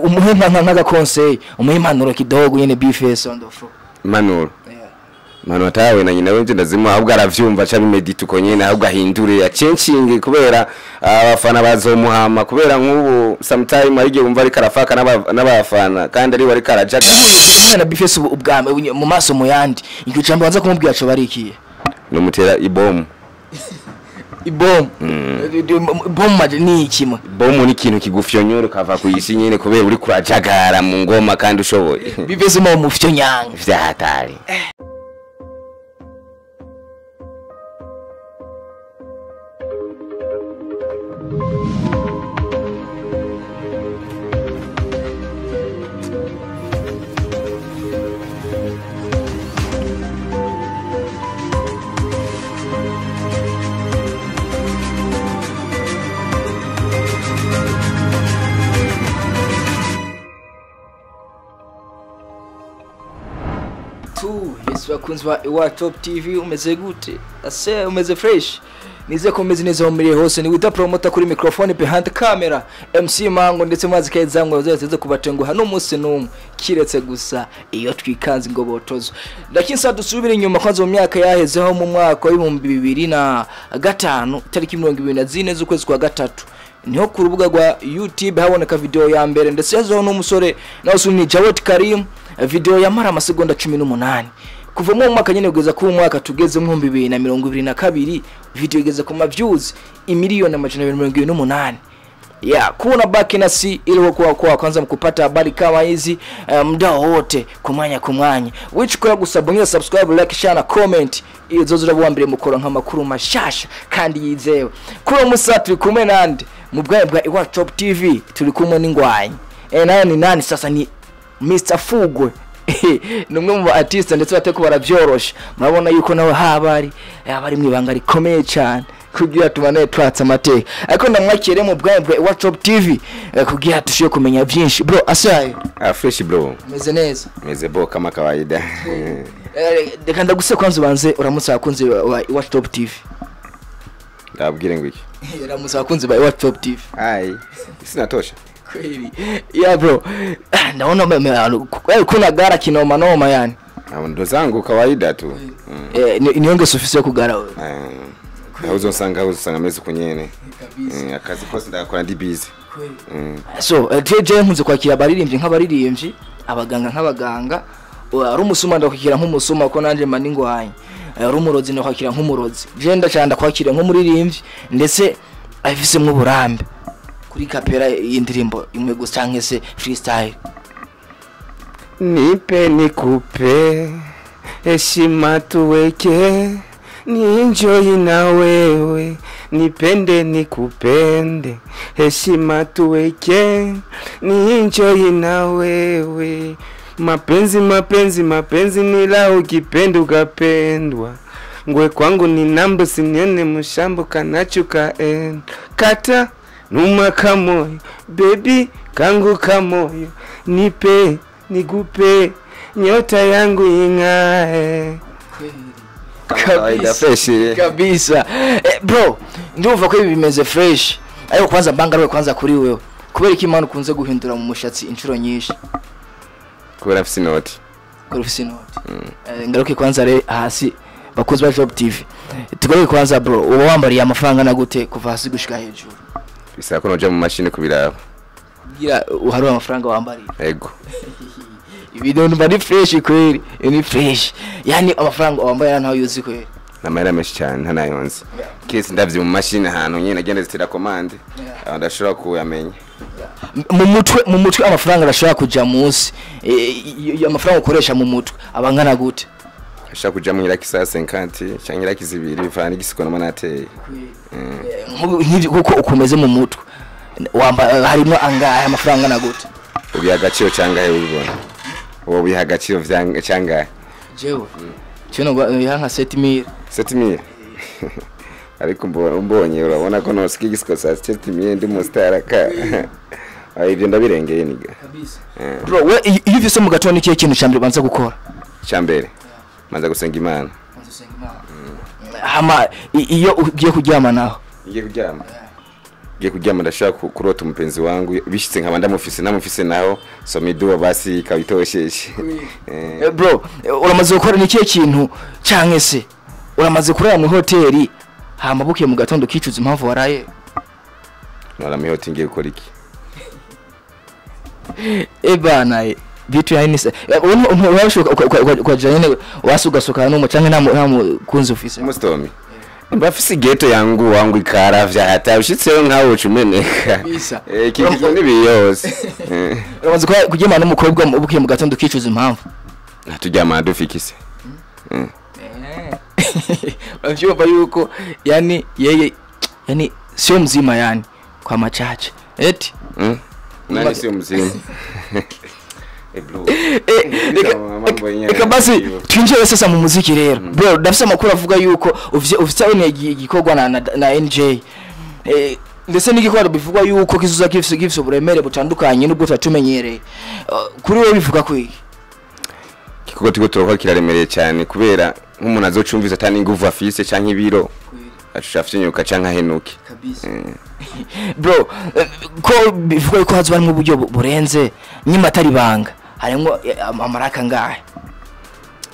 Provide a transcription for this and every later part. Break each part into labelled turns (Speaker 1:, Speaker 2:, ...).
Speaker 1: umuhimpa nka conseil umuhimpanuro kidogo nyene bifese on the floor
Speaker 2: manuro mano atawe na nyina wenje ndazima ahubwo aravyumva cha bimedita uko nyene ahubwo ahindure ya changing kubera abafana bazomuhama kubera nk'ubu sometime arige umva ari karafaka n'abafana kandi ari wari karajaga
Speaker 1: na bifese ubwame mu maso mu yandi icyo cambo banza kumubwira cyo barikiye
Speaker 2: no mutera ibom
Speaker 1: bom ni ikimwe
Speaker 2: bom ni ikintu kigufyonyora kava kuyisi nyene kubera uri kurajagara mu ngoma kandi ushoboye
Speaker 1: bifese mu mufyo nyanga
Speaker 2: vyahatari
Speaker 1: Yesu bakunzwa iwa Top TV umeze gute ase umeze fresh nize komeze neza umiriye hose ni wita promoter kuri microphone behind camera MC Mango ndetse mwazi kayizango zose kubatenguha hano umunsi numwe kiretse gusa iyo twikanze ngo botozo lakini sa dusubira inyuma kwanza mu myaka yahezeho mu mwaka wa 2005 tariki 24 z'ukwezi kwa gatatu niho ku rubuga rwa YouTube haboneka video ya mbere ndetse yazo n'umusore nawe sunni Jawet Karim video yamara amasegonda 18 kuva mu mwaka nyene kugeza ku mwaka tugeze mu 2022 video igeze ku views imiliyoni 128 kuna baki na si ili kwa kwanza mkupata habari kama hizi muda wote kumwanya which kwa gusabungira subscribe like share na comment izo zurabuambire mukoro nk'amakuru mashasha kandi yizewe kuri musatri kumwe nande mu bwaye bwa iwa Top TV turi kumwe n'ingwanyi nayo ni nani sasa ni Mr FUGWE numwe mu artist ndetse bateko baravyorosha murabona yuko nawe habari mwibanga rikomeye cyane kugira tumane twatsa amateka ariko ndamwakire mu bwaye bwa iwa Top TV kugira tushiye kumenya byinshi bro asaye
Speaker 2: fresh bro
Speaker 1: meze neza
Speaker 2: meze bo kama kawaida
Speaker 1: reka ndaguse kwanza banze uramutse akunze wa iwa Top TV
Speaker 2: ndabwire ngo iki
Speaker 1: uramutse akunze ba iwa Top TV
Speaker 2: ai sinatosha
Speaker 1: kweli bro ndaona kuna gara kinoma yani
Speaker 2: ndo zangu kawaida tu
Speaker 1: nionge sufisi kugara wewe
Speaker 2: uzosanga meze kunyene akazi kose ndakora ndi busy
Speaker 1: so jeje nkunze kwakira baririmbye nk'abaririmbyi abaganga ari umusuma ndakwakira nk'umusuma ko nanje maningo hanye ari umurozi ndakwakira nk'umurozi je ndacanda kwakira nk'umuririmbyi ndetse afise mu burambe kuri kapera y'indirimbo imwe gusa canke se freestyle
Speaker 2: nipe nikupe heshima tuweke ni enjoy na wewe nipende nikupende heshima tuweke ni enjoy na wewe mapenzi nila ukipenda ukapendwa ngwe kwangu ni nambo sinione mushambo kanachuka kata numa kamoyo baby kangu kamoyo nipe nigupe nyota yangu ingae
Speaker 1: kabisa bro ndumva ko ibi bimeze fresh ayo kwanza bangaruwe kwanza kuri wewe kubera iki imana kunze guhindura mu mushatsi inshuro nyinshi
Speaker 2: kubera fisinoti
Speaker 1: ngaruke kwanza re hasi bakoze ba Top TV tugaruke kwanza bro uba wambariye amafaranga na gute kuva hasi gushika hejuru
Speaker 2: bisako noja mu mashine kubiraba
Speaker 1: kugira uhari amafaranga wambariye
Speaker 2: yego
Speaker 1: ibintu bari fresh kweli ni fresh yani amafaranga wambaye naho yuzi kweli
Speaker 2: namara meshi cyane ntanayonze kese ndavye mu mashine hano nyine agenda zitira commande ndashobora kuyamenya
Speaker 1: mu mutwe amafaranga arashobora kuja munsi amafaranga ukoresha mu mutwe abangana gute
Speaker 2: ashaka kuja mu iraki saa 50 cyangwa iraki zibiri bivana igisikona manateye
Speaker 1: kuko ukomeze mu mutwe harimo angahe amafaranga na gute
Speaker 2: ubiha agaciro cyangwa he ubibona uwo biha agaciro cyangwa
Speaker 1: jewe cyo nka 7000
Speaker 2: ariko mbonye urabona ko nosiki igisiko saa 7000 ndi mu star ka ibyo ndabirengeye niga
Speaker 1: kabisa bro we iyo ufise mu gatondo ikihe kintu cyambere banza gukora
Speaker 2: cyambere manza gusenga Imana
Speaker 1: hama iyo ugiye kuryama naho
Speaker 2: ngiye kuryama ngiye kuryama ndashaka kurota umupenzi wangu bishitse nkaba namufise naho so miduwa basi kabitosheshe.
Speaker 1: Bro uramaze gukora nikiye kintu canke se uramaze kurara mu hoteli hama buke mu gatondo kicuza impamvu waraye?
Speaker 2: Nara mi hoteli ngiye gukora iki?
Speaker 1: Bana bitu yani se urashoka kwa jane wasugasoka no canke nta mukunzi ufise
Speaker 2: mustomi bafise geto wangu ikaravya hata ushitseyo nkawo cumeneka kintu nibiyose.
Speaker 1: Uramaze kugema n'umukobwa ubukiye mu gatondo kicuza impamvu
Speaker 2: turyama dufikise.
Speaker 1: Urumva yuko yani yeye yani sio mzima yani kwa machache eti
Speaker 2: nani sio mzima?
Speaker 1: Eka basi twinjire sasa mu muziki rero. Bro dafise amakuru avuga yuko ufite igikorwa na NJ ndetse n'igikorwa bivugwa yuko kizuza gifise uburemere butandukanye n'ubwo tatumenyereye. Kuri wowe bivuga kwiki?
Speaker 2: Kiko tiko turokora kiraremereye cyane kubera nk'umuntu azocumviza atani inguvu afise canke ibiro ashafye nyuka canke ahenuke
Speaker 1: kabisa. Bro ko bivuga ko hazwa mu buryo burenze nyima atari banga harimo amaraka ngahe?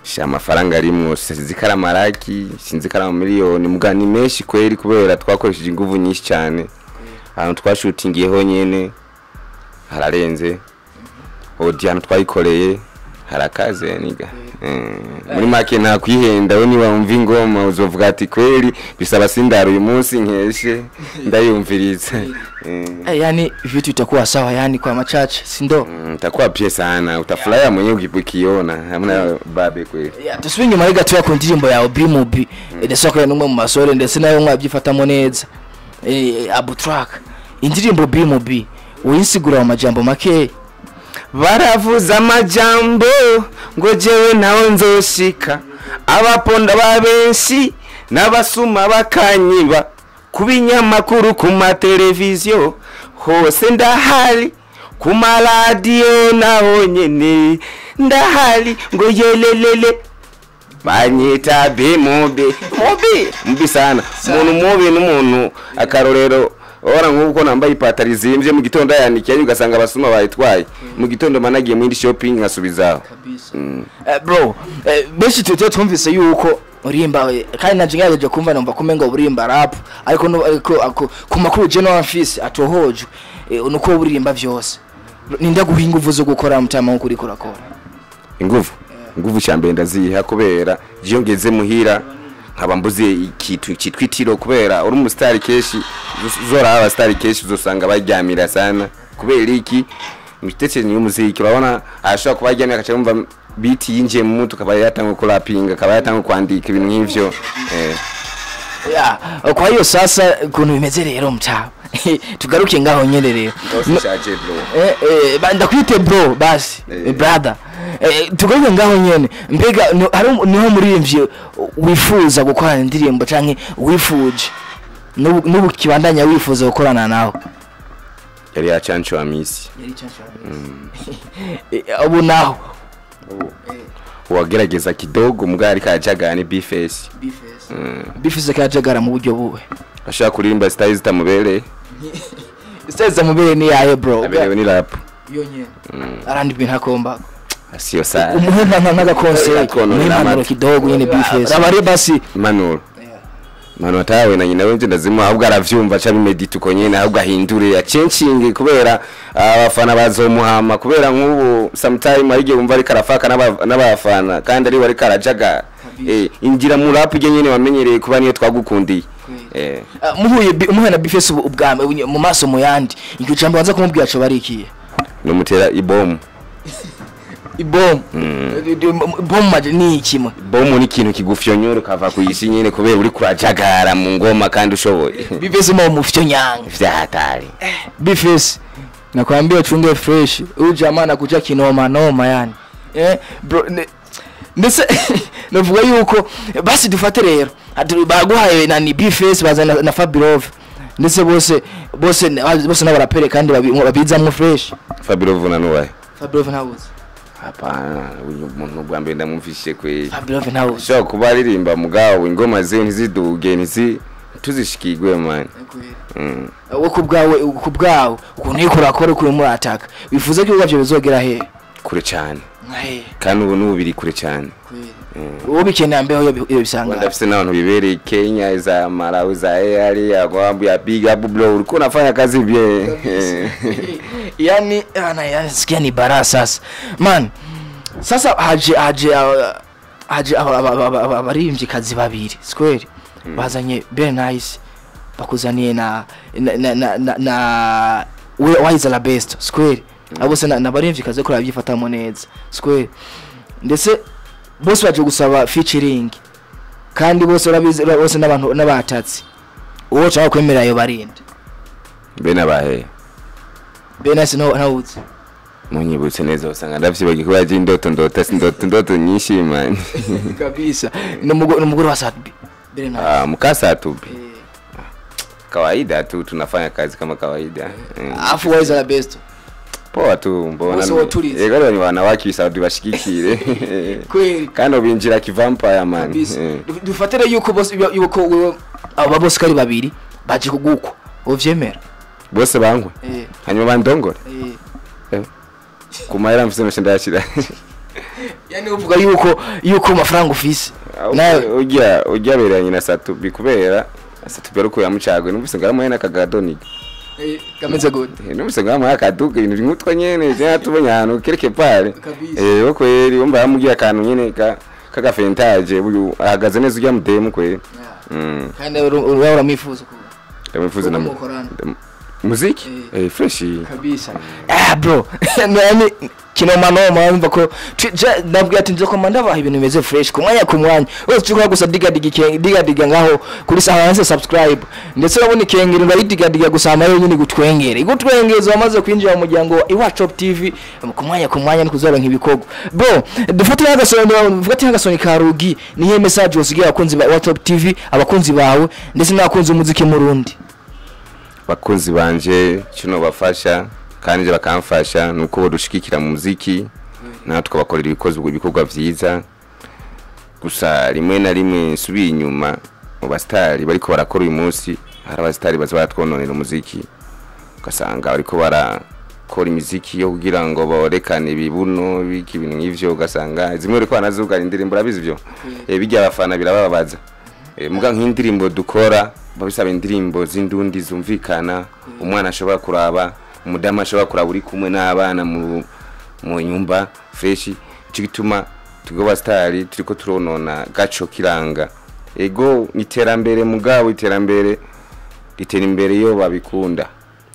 Speaker 2: Sha amafaranga arimwo sizikara maraki sinzikara miliyoni mugani menshi kweri kubera twakoresheje inguvu nyinshi cyane ahantu twashutingiyeho nyene hararenze odiano twayikoreye harakaze niga muri make nta kwihenda we niba umva ingoma uzovuga ati kweri bisaba sindaro uyu munsi nkeshe ndayumviriza.
Speaker 1: Yani vitu itakuwa sawa yani kwa machache sindo
Speaker 2: itakuwa pia sana utafurahia mwenyewe ukiona hamna babe kweli.
Speaker 1: Tusubire nyuma gato ya ndirimbo ya Mwibuke ndasoko ya numwe mu Gasore ndetse nayo mwabyifatamo neza abu track indirimbo Mwibuke uyisigura mu majambo make
Speaker 2: baravuza amajambo ngo jewe nawe nzoshika abaponda babenshi n'abasuma bakanyiba kubinyamakuru ku mateleviziyo hose ndahari ku maradiyo naho nyene ndahari ngo yelelele banyita mubi sana mubi n'umuntu akarorero ora nk'uko nambaye ipatari zimvye mu gitondo yandikiye ugasanga abasuma bayitwaye mu gitondo managiye mu indi shopping nkasubizaho
Speaker 1: kabisa. Bro benshi twumvise yuko urimba kandi nanje ngaje kumva numva kumenga urimba rap ariko ku makuru je no office atohoje nuko urimba vyose ninda guhinga uvuze gukora mutama nko kuri korakora inguvu cyambere ndaziha kubera je ngeze muhira nkaba mbuze ikitu kitwitiro kubera uri umustar keshi zora aba star keshi uzosanga baryamira sana kubera iki mitetse ni umuziki urabona ashaka kubajyana akaca umva beat yinjiye mu mutu kaba yatanga ko rapinga kaba yatanga kwandika ibintu nk'ivyo kwa hiyo sasa kuntu bimeze rero mta tugaruke ngaho nyene rero ndakwite bro basi brother tugaruke ngaho nyene mbega niho muriyimvye wifuza gukorana indirimbo canke wifuje nubu kibandanya wifuza gukorana nawe?
Speaker 2: Yari achancho amisi
Speaker 1: abo naho
Speaker 2: wagerageza kidogo mugari kajagara ni bifesi
Speaker 1: bifise kajagara mu buryo buwe
Speaker 2: ashaka kurimba style zitamubere
Speaker 1: style zamubere ni yaye bro
Speaker 2: aberewe ni rap
Speaker 1: yonye arandi bintu akomba
Speaker 2: asiyo sa
Speaker 1: umuhemba nka concert ni manuro kidogo nyene bifesi abari basi
Speaker 2: manuro manu atawe na nyina wenje ndazima ahubwo aravyumva cha bimedita uko nyene ahubwo ahindure ya changing kubera abafana bazomuhama kubera nk'ubu sometime arige umva ari karafaka n'abafana kandi ari bari karajaga ingira mu rap je nyene wamenyereye kuba niyo twagukundiye
Speaker 1: muhuye bifesi ubwame mu maso mu yandi icyo cyambo banza kumubwira cyo barikiye
Speaker 2: no mutera ibomu
Speaker 1: bom ni ikimwe
Speaker 2: bom ni ikintu kigufyonyora kava kuyisi nyene kubera uri kurajagara mu ngoma kandi ushoboye
Speaker 1: bifesi mu mufyo nyanga
Speaker 2: vyahatari
Speaker 1: bifesi nakwambia chunge fresh ujamana kuja kinoma yani bro ndetse navuga yuko basi dufate rero baguhaye nani bifesi bazana na Fabirov ndetse bose n'abarapere kandi babizamwe fresh.
Speaker 2: Fabirov na nuwaye
Speaker 1: Fabirov nabuze
Speaker 2: hapana uyu muntu bwa mbere ndamumfishe kwe
Speaker 1: Fabirov nabuze
Speaker 2: sho kuba aririmba mugabo ingoma ze ntiziduge tuzishikirwe man
Speaker 1: wowe kubwawe ukuntu iko urakora kuri muri ataka wifuza ko ibyo bizogera he
Speaker 2: kure cyane kandi ubu n'ubiri kure cyane
Speaker 1: uwo bikeneye ambeho iyo bisanga
Speaker 2: ndafise n'abantu bibereye Kenya za Malawi za ari agwambu ya big up bro uko nafanya kazi bie
Speaker 1: yani sikia ni bara sasa man sasa haje abarimvye kazi babiri square bazanye very nice bakuzaniye na wise la best square abo se na barimvye kazi ko rabyifatamo neza square ndetse bose baje gusaba featuring kandi bose urabizi bose n'abantu n'abatatsi uwo cyangwa kwemera ayo barinda
Speaker 2: bena bahe
Speaker 1: bena sino ntawuzi
Speaker 2: munyibutse neza usanga ndavyibagiye ko yaje indoto nyinshi man
Speaker 1: kabisa n'umugore wa Satbi
Speaker 2: bena mukasa tubi kawaida tu tunafanya kazi kama kawaida
Speaker 1: afu wise la best
Speaker 2: poa tu mbona egalo ni wanawake Saudi bashikikire
Speaker 1: kweli
Speaker 2: kandi obinjira kivampire man
Speaker 1: dufatire yuko bose yuko aba bose kari babiri baje kuguko uvyemera
Speaker 2: bose bangwe hanyuma bandongore kumayira mfise meshe ndashira
Speaker 1: yani uvuga yuko amafaranga ufise
Speaker 2: nawe ujya beranye na Satubi kubera Satubi aruko yamucagwe numvise ngaramuye nakagadonika
Speaker 1: kameze gute
Speaker 2: numvise ngaramuye akaduka ibintu nkutwa nyene je atubonye hano quelque part kweri umba yamugiye akantu nyene kagafentage uyu ahagaze neza ujya mudemu kweri
Speaker 1: kandi uramwifuza kuba
Speaker 2: ndamwifuza na muziki fresh
Speaker 1: kabisa bro yani kino manoma umva ko ndabwiye ati nzo komanda baha ibintu bimeze fresh kumwanya wese cyuka gusa diga ngaho kuri sahanse subscribe ndetse urabona ikengera ngari gusama yo nyine gutwengeza wamaze kwinjira mu muryango iwa Top TV kumwanya nikuzaba nk'ibikogo bro dufate y'agasoni karugi nihe message wosigira abakunzi ba Top TV abakunzi bawe ndetse n'abakunzi umuziki mu Rundi
Speaker 2: bakunzi banje kino bafasha kandi bakamfasha nuko bodushikikira mu muziki natwe bakorera ibikorwa vyiza gusa rimwe na rimwe subiye inyuma mu bastari bariko barakora uyu munsi hari abastari bazatwononera umuziki ugasanga bariko barakora imiziki yo kugira ngo borekane ibibuno biki ibintu nk'ivyo ugasanga zimwe riko banazuga indirimbo urabizi byo bijya abafana birababaza muga nk'indirimbo dukora babisaba indirimbo z'indundi zumvikana umwana ashobora kuraba umudama ashobora kuraba uri kumwe n'abana mu nyumba fresh cyo tugoba stari turiko turonona gaco kiranga ego iterambere mugabo iterambere ritera imbere yo babikunda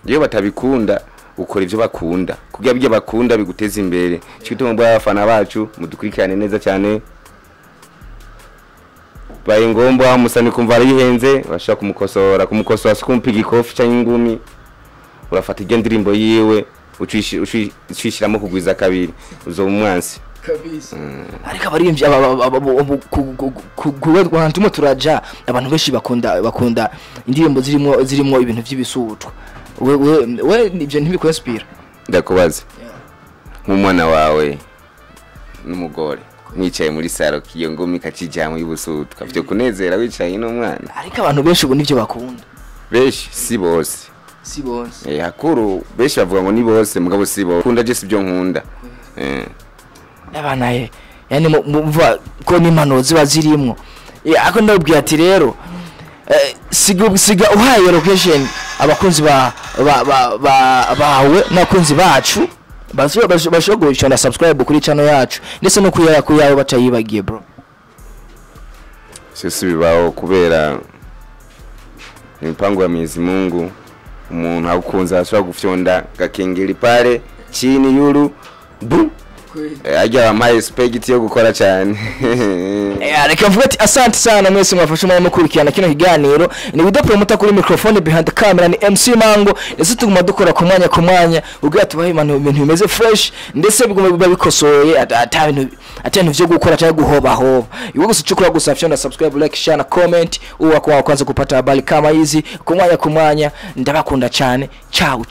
Speaker 2: iyo batabikunda ukora ivyo bakunda kugira byo bakunda biguteza imbere cyo gituma abafana bacu mudukurikirane neza cyane baye ngomba musani kumva ari henze bashaka kumukosora sikumpiga ikofi cyangwa ingumi urafata iyo ndirimbo yiwe ucishiramo kugwiza kabiri uzo umwansi
Speaker 1: kabisa ariko abaririmbyi kubantu turaja abantu benshi bakunda indirimbo zirimo ibintu by'ibisutwa we ibyo ntibikwenspira
Speaker 2: ndakubaza nk'umwana wawe n'umugore mwicaye muri saro kiyo ngumi kacijamwe y'ubusutwa byo kunezera wicaye n'umwana
Speaker 1: ariko abantu benshi ubu nivyo bakunda
Speaker 2: benshi si bose hakuru benshi bavuga ngo ni bose mugabo si bose kunda je sibyo nkunda
Speaker 1: abana yani mumva ko ni impano ziba zirimo ako ndabwiye ati rero siga uhaye location abakunzi bawe n'abakunzi bacu bashobora na subscribe kuri channel yacu ndetse no kuyawe batayibagiye bro
Speaker 2: sisi bibaho kubera impango ya Mwenyezi Mungu umuntu akunza ashobora gufyonda gakengeri pare chini yuru bu ajya amaye spaghetti yo gukora cyane
Speaker 1: reka mvuga ati asante sana mwese mwafashe umwanya mukurikirana kino kiganiro ni udapromoter kuri microphone behind camera ni MC Mango ndetse tuguma dukora ku mwanya ubwo atubaye ibintu bimeze fresh ndetse biguma bikosoye atanu byo gukora cyangwa guhobaho iwe gusa cukura gusa fyonda subscribe like share na comment uwa kwa kwanza kupata habari kama hizi ku mwanya ndabakunda cyane ciao